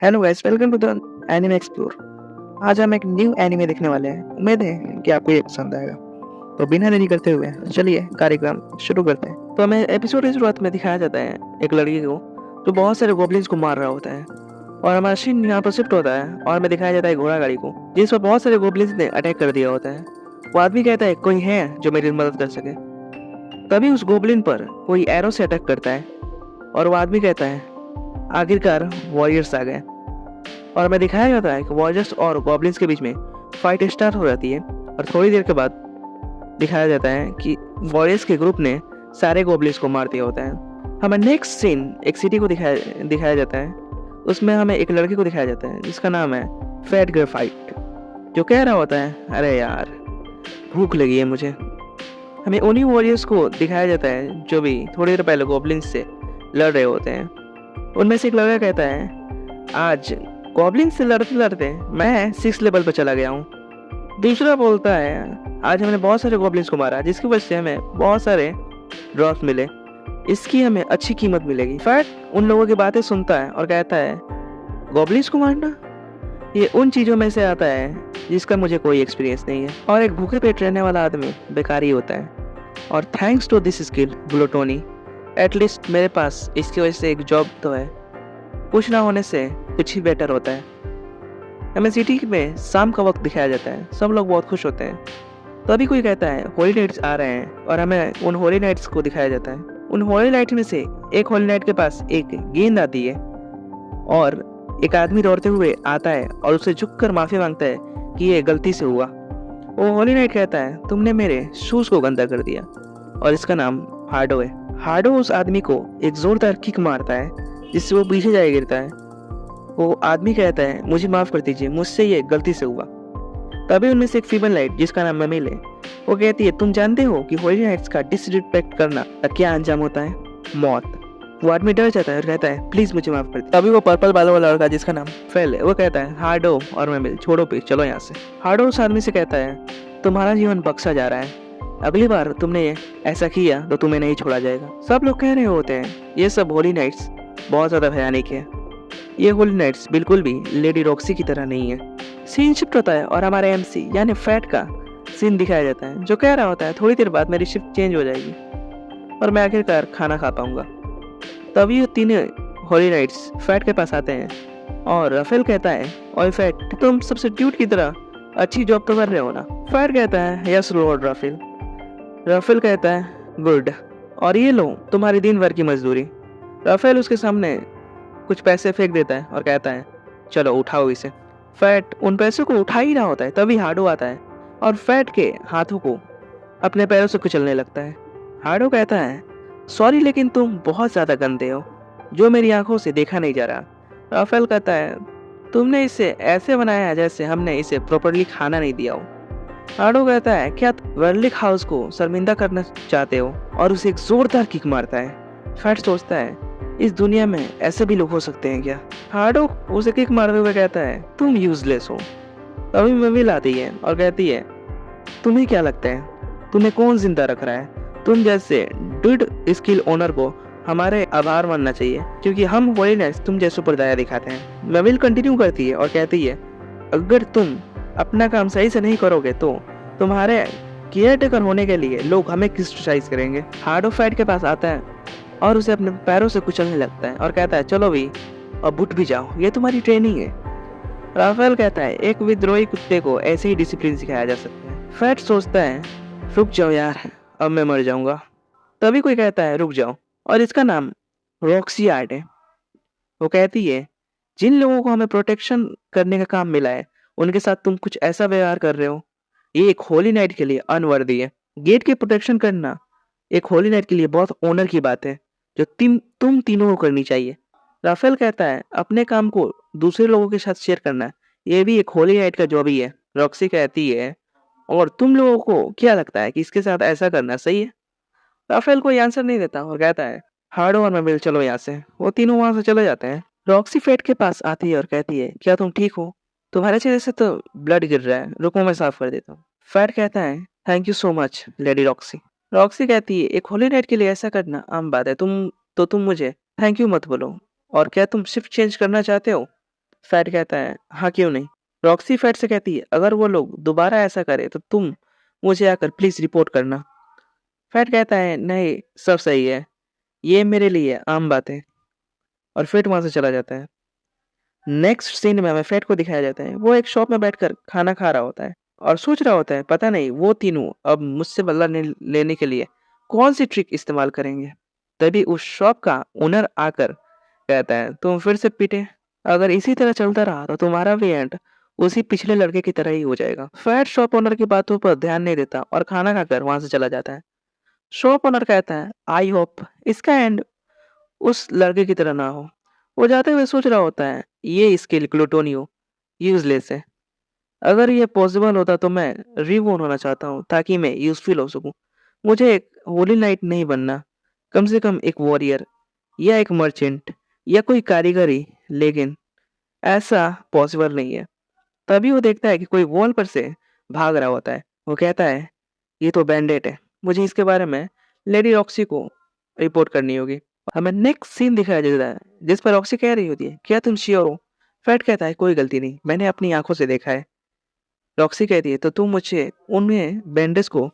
Hello guys, welcome to the anime explore. आज हम एक न्यू एनिमे देखने वाले हैं। उम्मीद है कि आपको ये पसंद आएगा। तो बिना देरी करते हुए चलिए कार्यक्रम शुरू करते हैं। तो हमें एपिसोड की शुरुआत में दिखाया जाता है एक लड़की को जो बहुत सारे गोब्लिन्स को मार रहा होता है, और हमारा सीन यहाँ पर शिफ्ट होता है और हमें दिखाया जाता है घोड़ा गाड़ी को जिस पर बहुत सारे गोब्लिन्स ने अटैक कर दिया होता है। वो आदमी कहता है कोई है जो मेरी मदद कर सके। तभी उस गोब्लिन पर कोई एरो से अटैक करता है और वो आदमी कहता है आखिरकार वॉरियर्स आ गए। और हमें दिखाया जाता है कि वॉरियर्स और गॉब्लिन्स के बीच में फाइट स्टार्ट हो जाती है, और थोड़ी देर के बाद दिखाया जाता है कि वॉरियर्स के ग्रुप ने सारे गॉब्लिन्स को मार दिया होता है। हमें नेक्स्ट सीन एक सिटी को दिखाया दिखाया जाता है। उसमें हमें एक लड़के को दिखाया जाता है जिसका नाम है फैट ग्रेफाइट, जो कह रहा होता है अरे यार भूख लगी है मुझे। हमें उन्हीं वॉरियर्स को दिखाया जाता है जो भी थोड़ी देर पहले गॉब्लिन्स से लड़ रहे होते हैं। उनमें से एक लड़का कहता है आज गॉब्लिन से लड़ते लड़ते मैं 6 लेवल पर चला गया हूँ। दूसरा बोलता है आज हमने बहुत सारे गॉब्लिन्स को मारा जिसकी वजह से हमें बहुत सारे ड्रॉप्स मिले, इसकी हमें अच्छी कीमत मिलेगी। फैट उन लोगों की बातें सुनता है और कहता है गॉब्लिन्स को मारना ये उन चीज़ों में से आता है जिसका मुझे कोई एक्सपीरियंस नहीं है, और एक भूखे पेट रहने वाला आदमी बेकार ही होता है। और thanks to this skill gluttony, at least मेरे पास इसकी वजह से एक जॉब तो है। कुछ ना होने से कुछ ही बेटर होता है। हमें सिटी में शाम का वक्त दिखाया जाता है, सब लोग बहुत खुश होते हैं। तभी कोई कहता है होली नाइट्स आ रहे हैं, और हमें उन होली नाइट्स को दिखाया जाता है। उन होली नाइट में से एक होली नाइट के पास एक गेंद आती है और एक आदमी दौड़ते हुए आता है और उससे झुककर माफी मांगता है कि ये गलती से हुआ। वो होली नाइट कहता है तुमने मेरे शूज को गंदा कर दिया, और इसका नाम हार्डो है। हार्डो उस आदमी को एक जोरदार किक मारता है जिससे वो पीछे जाए गिरता है। वो आदमी कहता है मुझे माफ कर दीजिए, मुझसे ये गलती से हुआ। तभी उनमें से एक फीमेल लाइट जिसका नाम ममिल है, वो कहती है तुम जानते हो कि होली नाइट्स का डिसरिस्पेक्ट करना का क्या अंजाम होता है? मौत। वो आदमी डर जाता है और कहता है प्लीज मुझे माफ कर दीजिए। तभी वो पर्पल बालों वाला लड़का जिसका नाम फेल है वो कहता है हार्डो और ममिल छोड़ो प्लीज, चलो यहाँ से। हार्डो उस आदमी से कहता है तुम्हारा जीवन बख्शा जा रहा है, अगली बार तुमने ऐसा किया तो तुम्हें नहीं छोड़ा जाएगा। सब लोग कह रहे होते हैं ये सब होली नाइट्स बहुत ज्यादा भयानक है, ये होली नाइट्स बिल्कुल भी लेडी रॉक्सी की तरह नहीं है। सीन शिफ्ट होता है और हमारे एमसी यानी फैट का सीन दिखाया जाता है, जो कह रहा होता है थोड़ी देर बाद मेरी शिफ्ट चेंज हो जाएगी और मैं आखिरकार खाना खा पाऊंगा। तभी ये तीनों होली नाइट्स फैट के पास आते हैं और राफेल कहता है ओए फैट तुम सब्स्टिट्यूट की तरह अच्छी जॉब तो कर रहे हो ना? फैट कहता है यस लॉर्ड राफेल। राफेल कहता है गुड, और ये लो तुम्हारी दिन भर की मजदूरी। राफेल उसके सामने कुछ पैसे फेंक देता है और कहता है चलो उठाओ इसे। फैट उन पैसों को उठा ही रहा होता है तभी हार्डो आता है और फैट के हाथों को अपने पैरों से कुचलने लगता है। हार्डो कहता है सॉरी लेकिन तुम बहुत ज्यादा गंदे हो, जो मेरी आंखों से देखा नहीं जा रहा। राफेल कहता है तुमने इसे ऐसे बनाया है जैसे हमने इसे प्रॉपरली खाना नहीं दिया हो। हार्डो कहता है क्या तुम वर्लिक हाउस को शर्मिंदा करना चाहते हो, और उसे एक जोरदार किक मारता है। फैट सोचता है इस दुनिया में ऐसे भी लोग हो सकते हैं क्या? हार्डो उसे किक मारते हुए कहता है तुम यूजलेस हो। तभी ममिल आती है और कहती है तुम्हें क्या लगता है तुम्हें कौन जिंदा रख रहा है? तुम जैसे डुड स्किल ओनर को हमारे आभार मानना चाहिए क्योंकि हम होली नाइट्स तुम जैसों पर दया दिखाते हैं। ममिल कंटिन्यू करती है और कहती है अगर तुम अपना काम सही से नहीं करोगे तो तुम्हारे केयर टेकर होने के लिए लोग हमें क्रिटिसाइज करेंगे। हार्डो फैट के पास आता है और उसे अपने पैरों से कुचलने लगता है और कहता है चलो भी अब उठ भी जाओ, ये तुम्हारी ट्रेनिंग है। राफेल कहता है एक विद्रोही कुत्ते को ऐसे ही डिसिप्लिन सिखाया जा सकता है। फैट सोचता है रुक जाओ यार, अब मैं मर जाऊंगा। तभी कोई कहता है रुक जाओ, और इसका नाम रॉक्सी आर्ट है। वो कहती है जिन लोगों को हमें प्रोटेक्शन करने का काम मिला है उनके साथ तुम कुछ ऐसा व्यवहार कर रहे हो, ये एक होली नाइट के लिए अनवर्दी है। गेट की प्रोटेक्शन करना एक होली नाइट के लिए बहुत ऑनर की बात है जो तुम तीनों को करनी चाहिए। राफेल कहता है अपने काम को दूसरे लोगों के साथ शेयर करना ये भी एक होली नाइट का जॉब ही है। रॉक्सी कहती है और तुम लोगों को क्या लगता है कि इसके साथ ऐसा करना सही है? राफेल कोई आंसर नहीं देता और कहता है हार्डो और मैं चलो यहाँ से। वो तीनों वहां से चले जाते हैं। रॉक्सी फेट के पास आती है और कहती है क्या तुम ठीक हो? तुम्हारे चेहरे से तो ब्लड गिर रहा है, रुको मैं साफ कर देता हूँ। फैट कहता है thank you so much lady Roxy. Roxy कहती है एक होली नाइट के लिए ऐसा करना आम बात है, तुम मुझे थैंक यू मत बोलो। और क्या तुम शिफ्ट चेंज करना चाहते हो? फैट कहता है, हाँ क्यों नहीं। रॉक्सी फैट से कहती है, अगर वो लोग दोबारा ऐसा करे तो तुम मुझे आकर प्लीज रिपोर्ट करना। फैट कहता है, नहीं सब सही है, ये मेरे लिए आम बात है। और फैट वहां से चला जाता है। नेक्स्ट सीन में हमें फैट को दिखाया जाता है, वो एक शॉप में बैठकर खाना खा रहा होता है और सोच रहा होता है, पता नहीं वो तीनों अब मुझसे बदला लेने के लिए कौन सी ट्रिक इस्तेमाल करेंगे। तभी उस शॉप का ओनर आकर कहता है, तुम फिर से पीटे, अगर इसी तरह चलता रहा तो तुम्हारा भी एंड उसी पिछले लड़के की तरह ही हो जाएगा। फैट शॉप ओनर की बातों पर ध्यान नहीं देता और खाना खाकर वहां से चला जाता है। शॉप ओनर कहता है, आई होप इसका एंड उस लड़के की तरह ना हो। वो जाते हुए सोच रहा होता है, ये स्किल ग्लूटोनियो यूजलेस है। अगर ये पॉसिबल होता तो मैं रिबोर्न होना चाहता हूँ ताकि मैं यूजफुल हो सकूं। मुझे एक होली नाइट नहीं बनना, कम से कम एक वॉरियर या एक मर्चेंट या कोई कारीगरी, लेकिन ऐसा पॉसिबल नहीं है। तभी वो देखता है कि कोई वॉल पर से भाग रहा होता है। वो कहता है, ये तो बैंडेट है, मुझे इसके बारे में लेडी रॉक्सी को रिपोर्ट करनी होगी। हमें नेक्स्ट सीन दिखाया जाता है जिस पर रॉक्सी कह रही होती है, क्या तुम श्योर हो। फैट कहता है, कोई गलती नहीं, मैंने अपनी आंखों से देखा है। रॉक्सी कहती है, तो तुम मुझे उनमें बैंडेज को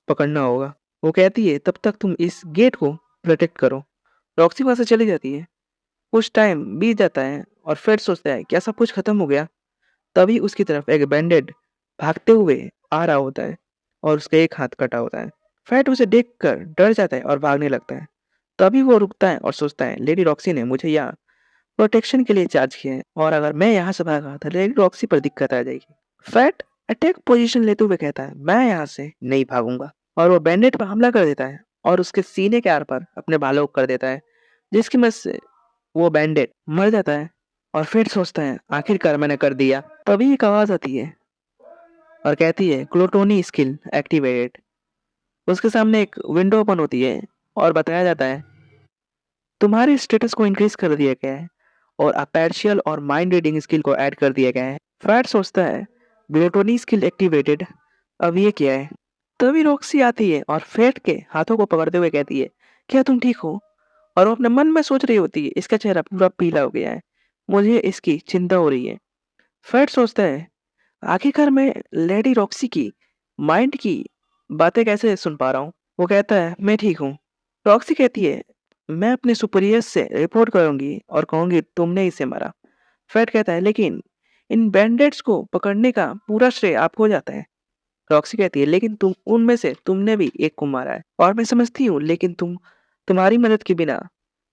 पकड़ना होगा। वो कहती है, तब तक तुम इस गेट को प्रोटेक्ट करो। रॉक्सी वहां से चली जाती है। कुछ टाइम बीत जाता है और फैट सोचता है, क्या सब कुछ खत्म हो गया। तभी उसकी तरफ एक बैंडेड भागते हुए आ रहा होता है और उसका एक हाथ कटा होता है। फैट उसे देखकर डर जाता है और भागने लगता है। तभी वो रुकता है और सोचता है, लेडी रॉक्सी ने मुझे यहाँ प्रोटेक्शन के लिए चार्ज किया है और अगर मैं यहाँ से भागा तो लेडी रॉक्सी पर दिक्कत आ जाएगी। फैट अटैक पोजीशन लेते हुए कहता है, मैं यहाँ से नहीं भागूंगा। और वो बैंडेट पर हमला कर देता है और उसके सीने के आर पर अपने बालों को कर देता है, जिसकी मदद से वो बैंडेट मर जाता है। और फिर सोचता है, आखिरकार मैंने कर दिया। तभी एक आवाज आती है और कहती है, ग्लूटोनी स्किल एक्टिवेटेड। उसके सामने एक विंडो ओपन होती है और बताया जाता है, तुम्हारे स्टेटस को इंक्रीज कर दिया गया है और अपर्शियल और माइंड रीडिंग स्किल को ऐड कर दिया गया है। फैट सोचता है, ग्लूटोनी स्किल एक्टिवेटेड, अब ये क्या है। तभी रॉक्सी आती है और फैट के हाथों को पकड़ते हुए कहती है, क्या तुम ठीक हो। और वो अपने मन में सोच रही होती है, इसका चेहरा पूरा पीला हो गया है, मुझे इसकी चिंता हो रही है। फैट सोचता है, आखिरकार मैं लेडी रॉक्सी की माइंड की बातें कैसे सुन पा रहा हूँ। वो कहता है, मैं ठीक हूँ। रॉक्सी कहती है, मैं अपने सुपीरियर्स से रिपोर्ट करूंगी और कहूंगी तुमने इसे मारा। फैट कहता है, लेकिन इन बैंडेट्स को पकड़ने का पूरा श्रेय आपको जाता है। रॉक्सी कहती है, लेकिन तुम उनमें से तुमने भी एक को मारा है और मैं समझती हूँ, लेकिन तुम्हारी मदद के बिना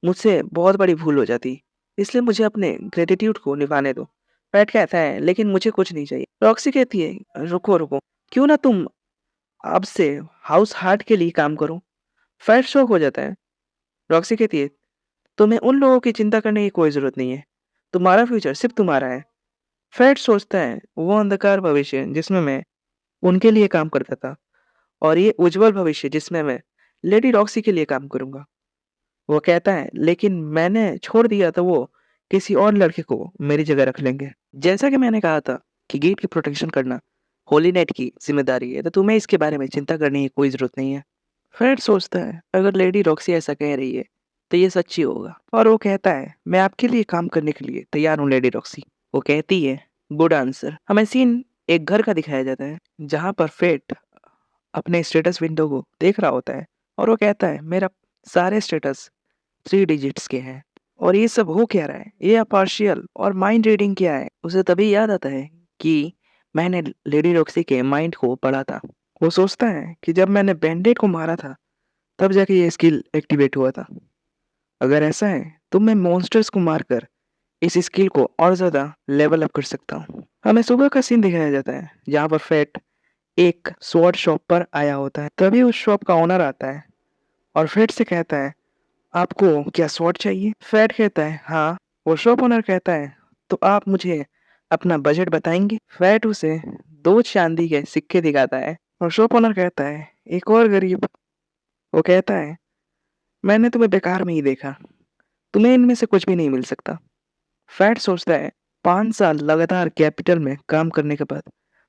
मुझसे बहुत बड़ी भूल हो जाती, इसलिए मुझे अपने ग्रेटिट्यूड को निभाने दो। पैट कहता है, लेकिन मुझे कुछ नहीं चाहिए। रॉक्सी कहती है, रुको रुको, क्यों ना तुम अब से हाउस हार्ट के लिए काम करो। फैट शॉक हो जाता है। रॉक्सी कहती है, तुम्हें उन लोगों की चिंता करने की कोई जरूरत नहीं है, तुम्हारा फ्यूचर सिर्फ तुम्हारा है। फैट सोचता है, वो अंधकार भविष्य जिसमें मैं उनके लिए काम करता था और ये उज्जवल भविष्य जिसमें मैं लेडी रॉक्सी के लिए काम करूंगा। वो कहता है, लेकिन मैंने छोड़ दिया तो वो किसी और लड़के को मेरी जगह रख लेंगे। जैसा कि मैंने कहा था कि गेट की प्रोटेक्शन करना होली नाइट की जिम्मेदारी है, तो तुम्हें इसके बारे में चिंता करने की कोई जरूरत नहीं है। फ्रेड सोचता है, अगर लेडी रॉक्सी ऐसा कह रही है तो ये सच्ची होगा। और वो कहता है, मैं आपके लिए काम करने के लिए तैयार हूँ लेडी रॉक्सी। वो कहती है, गुड आंसर। हमें सीन एक घर का दिखाया जाता है जहाँ पर फेट अपने स्टेटस विंडो को देख रहा होता है और वो कहता है, मेरा सारे स्टेटस 3 डिजिट्स के हैं और ये सब हो क्या रहा है, ये पार्शियल और माइंड रीडिंग क्या है। उसे तभी याद आता है कि मैंने लेडी रॉक्सी के माइंड को पढ़ा था। वो सोचता है कि जब मैंने बैंडेड को मारा था तब जाके ये स्किल एक्टिवेट हुआ था। अगर ऐसा है तो मैं मॉन्स्टर्स को मारकर इस स्किल को और ज्यादा लेवल अप कर सकता हूँ। हमें सुबह का सीन दिखाया जाता है जहाँ पर फेट एक स्वॉर्ड शॉप पर आया होता है। तभी उस शॉप का ओनर आता है और फेट से कहता है, आपको क्या स्वॉर्ड चाहिए। फेट कहता है, हाँ। वो शॉप ओनर कहता है, तो आप मुझे अपना बजट बताएंगे। फेट उसे 2 चांदी के सिक्के दिखाता है और शॉप ओनर कहता है, एक और गरीब। वो कहता है, मैंने तुम्हें बेकार में ही देखा, तुम्हें इनमें से कुछ भी नहीं मिल सकता। फैट सोचता है, 5 साल लगातार कैपिटल में काम करने के बाद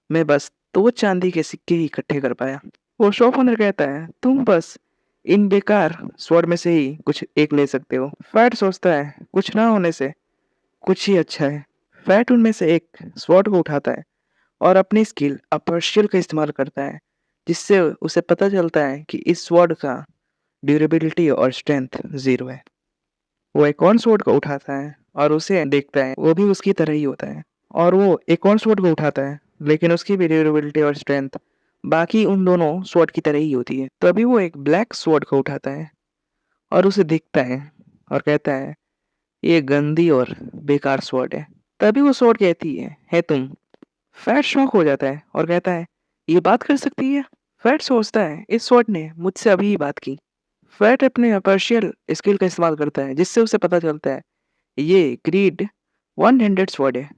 मैं बस 2 चांदी के सिक्के ही इकट्ठे कर पाया। वो शॉप ओनर कहता है, तुम बस इन बेकार स्वord में से ही कुछ एक ले सकते हो। फैट सोचता है, कुछ ना होने से कुछ ही अच्छा है। फैट उनमें से एक स्वॉर्ड को उठाता है और अपनी स्किल अपर्शियल का इस्तेमाल करता है, जिससे उसे पता चलता है कि इस स्वॉर्ड का ड्यूरेबिलिटी और स्ट्रेंथ 0 है। वो एक और स्वॉर्ड को उठाता है और उसे देखता है, वो भी उसकी तरह ही होता है। और वो एक और स्वॉर्ड को उठाता है, लेकिन उसकी भी ड्यूरेबिलिटी और स्ट्रेंथ बाकी उन दोनों स्वॉर्ड की तरह ही होती है। तभी वो एक ब्लैक स्वॉर्ड को उठाता है और उसे देखता है और कहता है, ये गंदी और बेकार स्वॉर्ड है। तभी वो स्वॉर्ड कहती है तुम। फैट शॉक हो जाता है और कहता है, ये बात कर सकती है? फैट सोचता है, इस स्वॉर्ड ने मुझसे अभी ही बात की। फैट अपने पार्शियल स्किल का इस्तेमाल करता है, जिससे उसे पता चलता है ये ग्रीड 100 स्वॉर्ड है।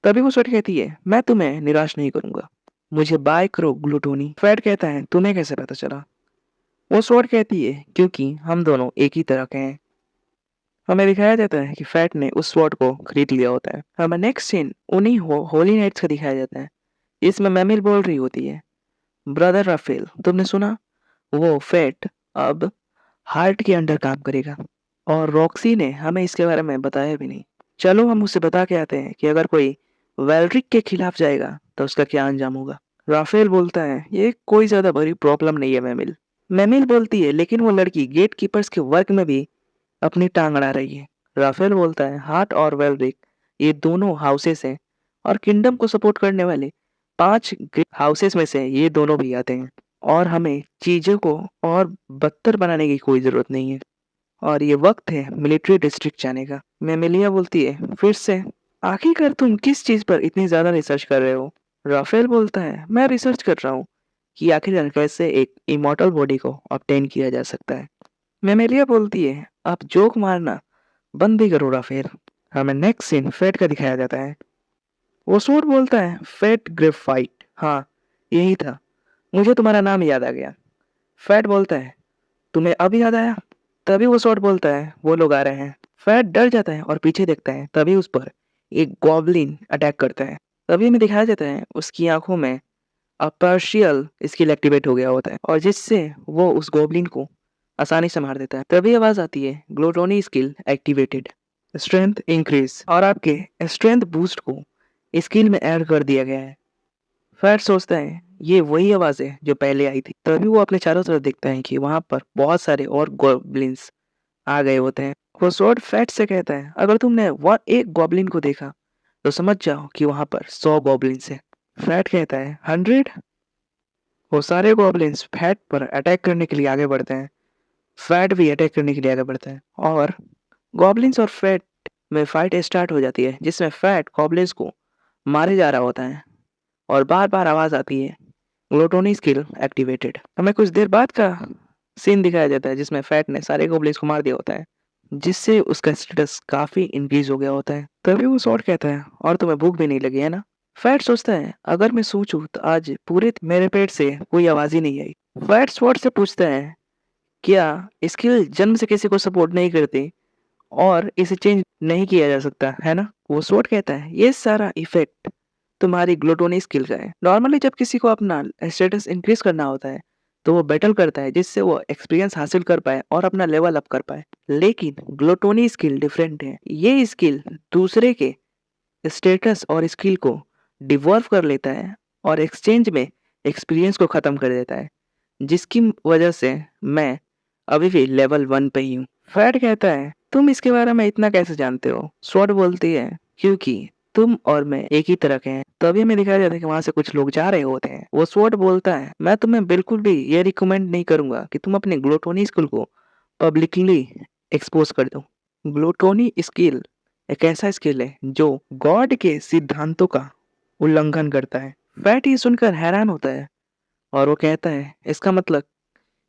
तभी वो स्वॉर्ड कहती है, मैं तुम्हें निराश नहीं करूंगा, मुझे बाय करो ग्लूटोनी। फैट कहता है, तुम्हें कैसे पता चला? वो स्वॉर्ड कहती है, क्योंकि हम दोनों एक ही तरह के हैं। हमें दिखाया जाता है कि फैट ने उस स्वॉर्ड को खरीद लिया होता है। हमें नेक्स्ट सीन उन्हीं होली नाइट्स का दिखाया जाता है। इसमें मेमिल बोल रही होती है, ब्रदर राफेल, तुमने सुना? वो फैट अब हार्ट के अंडर काम करेगा और रॉक्सी ने हमें इसके बारे में बताया भी नहीं। चलो हम उसे बता के आते हैं कि अगर कोई वेलरिक के खिलाफ जाएगा तो उसका क्या अंजाम होगा। राफेल बोलता है, ये कोई ज्यादा बड़ी प्रॉब्लम नहीं है मेमिल। मेमिल बोलती है, लेकिन वो लड़की गेट कीपर्स के वर्क में भी अपनी टांग अड़ा रही है। राफेल बोलता है, हार्ट और वेलरिक ये दोनों हाउसेस हैं और किंगडम को सपोर्ट करने वाले 5 हाउसेस में से ये दोनों भी आते हैं और हमें चीजों को और बदतर बनाने की कोई जरूरत नहीं है और ये वक्त है मिलिट्री डिस्ट्रिक्ट जाने का। मेमेलिया बोलती है, फिर से? आखिरकार तुम किस चीज पर इतनी ज्यादा रिसर्च कर रहे हो? राफेल बोलता है, मैं रिसर्च कर रहा हूँ कि आखिर कैसे एक इमॉर्टल बॉडी को ऑब्टेन किया जा सकता है। मेमेलिया बोलती है, आप जोक मारना बंद भी करो राफेल। हमें नेक्स्ट सीन फेट का दिखाया जाता है। वो सूट बोलता है, फेट ग्रेफाइट, हाँ यही था, मुझे तुम्हारा नाम याद आ गया। फैट बोलता है, तुम्हें अब याद आया? तभी वो शॉट बोलता है, वो लोग आ रहे हैं। फैट डर जाता है और पीछे देखता है, तभी उस पर एक गॉब्लिन अटैक करता है। तभी हमें दिखाया जाता है उसकी आंखों में अपार्शियल स्किल एक्टिवेट हो गया होता है और जिससे वो उस गॉब्लिन को आसानी से मार देता है। तभी आवाज आती है, ग्लूटोनी स्किल एक्टिवेटेड, स्ट्रेंथ इंक्रीज, और आपके स्ट्रेंथ बूस्ट को स्किल में ऐड कर दिया गया है। फैट सोचता है, ये वही आवाज है जो पहले आई थी। तभी वो अपने चारों तरफ देखता है कि वहां पर बहुत सारे और गॉब्लिन्स आ गए होते हैं। वो स्वॉर्ड फैट से कहता है, अगर तुमने एक गॉब्लिन को देखा तो समझ जाओ कि वहां पर 100 गॉब्लिन्स हैं। फैट कहता है, 100? वो सारे गॉब्लिन्स फैट पर अटैक करने के लिए आगे बढ़ते हैं। फैट भी अटैक करने के लिए आगे बढ़ता है और गॉब्लिन्स और फैट में फाइट स्टार्ट हो जाती है, जिसमें फैट गॉब्लिन्स को मारे जा रहा होता है और बार बार आवाज आती है, ग्लूटोनी स्किल एक्टिवेटेड। हमें कुछ देर बाद का सीन दिखाया जाता है जिसमें फैट ने सारे गोब्लिन्स को मार दिया होता है, जिससे उसका स्टेटस काफी इंक्रीज हो गया होता है। तभी वो शॉर्ट कहता है, और तुम्हें भूख भी नहीं लगी है ना? फैट सोचता है, अगर मैं सोचूं तो आज पूरे मेरे पेट से कोई आवाज ही नहीं आई। फैट शॉर्ट से पूछता है, क्या स्किल जन्म से किसी को सपोर्ट नहीं करती और इसे चेंज नहीं किया जा सकता है ना? वो शॉर्ट कहता है, ये सारा इफेक्ट तुम्हारी ग्लूटोनी स्किल का है। नॉर्मली जब किसी को अपना स्टेटस इंक्रीज करना होता है तो वो बैटल करता है, जिससे वो एक्सपीरियंस हासिल कर पाए और अपना लेवल अप कर पाए। लेकिन ग्लूटोनी स्किल डिफरेंट है। ये स्किल दूसरे के स्टेटस और स्किल को डिवॉल्व कर लेता है और एक्सचेंज में एक्सपीरियंस को खत्म कर देता है, जिसकी वजह से मैं अभी भी लेवल 1 पे ही हूँ। फैट कहता है, तुम इसके बारे में इतना कैसे जानते हो? स्वॉर्ड बोलती है, क्योंकि तुम और मैं एक ही तरह के हैं। तभी हमें दिखाया जाता है कि वहां से कुछ लोग जा रहे होते हैं। वो स्वॉर्ड बोलता है, मैं तुम्हें बिल्कुल भी ये रिकमेंड नहीं करूंगा कि तुम अपने ग्लूटोनी स्किल को पब्लिकली एक्सपोज कर दो। ग्लूटोनी स्किल एक ऐसा स्किल है जो गॉड के सिद्धांतों का उल्लंघन करता है। फैट ये सुनकर हैरान होता है और वो कहता है, इसका मतलब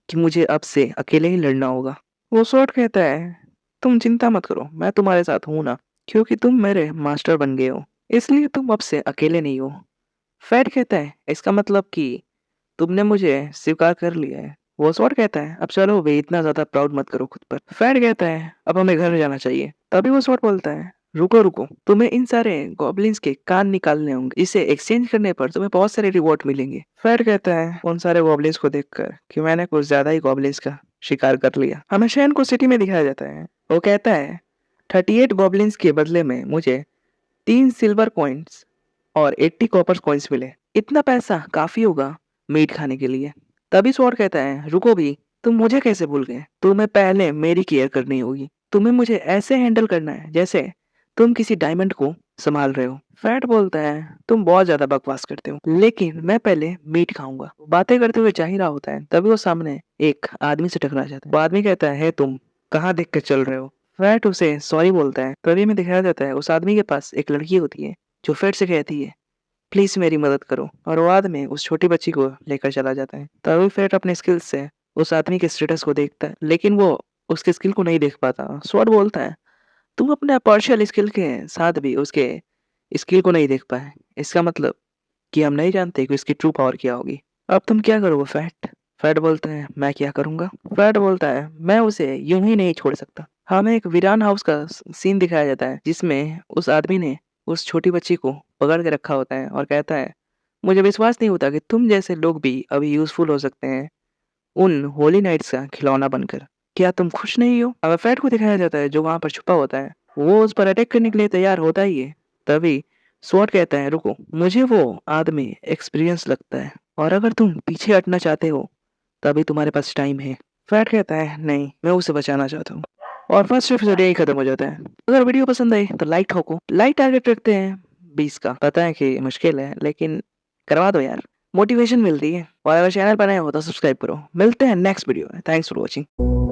कि मुझे अब से अकेले ही लड़ना होगा। वो स्वॉर्ड कहता है, तुम चिंता मत करो, मैं तुम्हारे साथ हूं ना, क्योंकि तुम मेरे मास्टर बन गए हो, इसलिए तुम अब से अकेले नहीं हो। फैट कहता है, इसका मतलब कि तुमने मुझे स्वीकार कर लिया है। वो स्वॉर्ड कहता है, अब चलो वे, इतना ज्यादा प्राउड मत करो खुद पर। फैट कहता है, अब हमें घर जाना चाहिए। तभी वो स्वॉर्ड बोलता है, रुको रुको, तुम्हें इन सारे गॉब्लिन्स के कान निकालने होंगे, इसे एक्सचेंज करने पर तुम्हें बहुत सारे रिवॉर्ड मिलेंगे। फैट कहता है उन सारे गॉब्लिन्स को देखकर कि मैंने कुछ ज्यादा ही गॉब्लिन्स का शिकार कर लिया। हमें शैन को सिटी में दिखाया जाता है। वो कहता है, 38 गॉब्लिन्स के बदले में मुझे 3 सिल्वर कॉइन्स और 80 कॉपर कॉइन्स मिले। इतना पैसा काफी होगा मीट खाने के लिए। तभी स्वॉर्ड कहता है, रुको भी, तुम मुझे कैसे भूल गए? तुम्हें पहले मेरी केयर करनी होगी। तुम्हें मुझे ऐसे हैंडल करना है जैसे तुम किसी डायमंड को संभाल रहे हो। फैट बोलता है, तुम बहुत ज्यादा बकवास करते हो, लेकिन मैं पहले मीट खाऊंगा। बातें करते हुए जा ही रहा होता है, तभी वो सामने एक आदमी से टकरा जाता है। वो आदमी कहता है, तुम कहाँ देख कर चल रहे हो? फैट उसे सॉरी बोलता है। तभी में दिखाया जाता है उस आदमी के पास एक लड़की होती है जो फैट से कहती है, प्लीज मेरी मदद करो, और वो आदमी उस छोटी बच्ची को लेकर चला जाता है। तभी फैट अपने स्किल्स से उस आदमी के स्टेटस को देखता है, लेकिन वो उसके स्किल को नहीं देख पाता। स्वॉर्ड बोलता है, तुम अपने पार्शियल स्किल के साथ भी उसके स्किल को नहीं देख पाए, इसका मतलब कि हम नहीं जानते कि उसकी ट्रू पावर क्या होगी। अब तुम क्या करोगे फैट? फैट बोलता है, मैं क्या करूंगा? फैट बोलता है, मैं उसे यूं ही नहीं छोड़ सकता। हमें एक वीरान हाउस का सीन दिखाया जाता है जिसमें उस आदमी ने उस छोटी बच्ची को पकड़ के रखा होता है और कहता है, मुझे विश्वास नहीं होता कि तुम जैसे लोग भी अभी यूजफुल हो सकते हैं उन होली नाइट्स का खिलौना बनकर। क्या तुम खुश नहीं हो? अब फैट को दिखाया जाता है जो वहां पर छुपा होता है। वो उस पर अटैक करने के लिए तैयार होता ही है। तभी स्वॉर्ड कहता है, रुको, मुझे वो आदमी एक्सपीरियंस लगता है, और अगर तुम पीछे हटना चाहते हो तभी तुम्हारे पास टाइम है। फैट कहता है, नहीं, मैं उसे बचाना चाहता हूँ। और फर्स्ट एपिसोड यही खत्म हो जाता है। अगर वीडियो पसंद आई तो लाइक ठोको। लाइक टारगेट रखते हैं 20 का। पता है कि मुश्किल है, लेकिन करवा दो यार, मोटिवेशन मिलती है। और अगर चैनल पर नए हो तो सब्सक्राइब करो। मिलते हैं नेक्स्ट वीडियो में। Thanks for watching.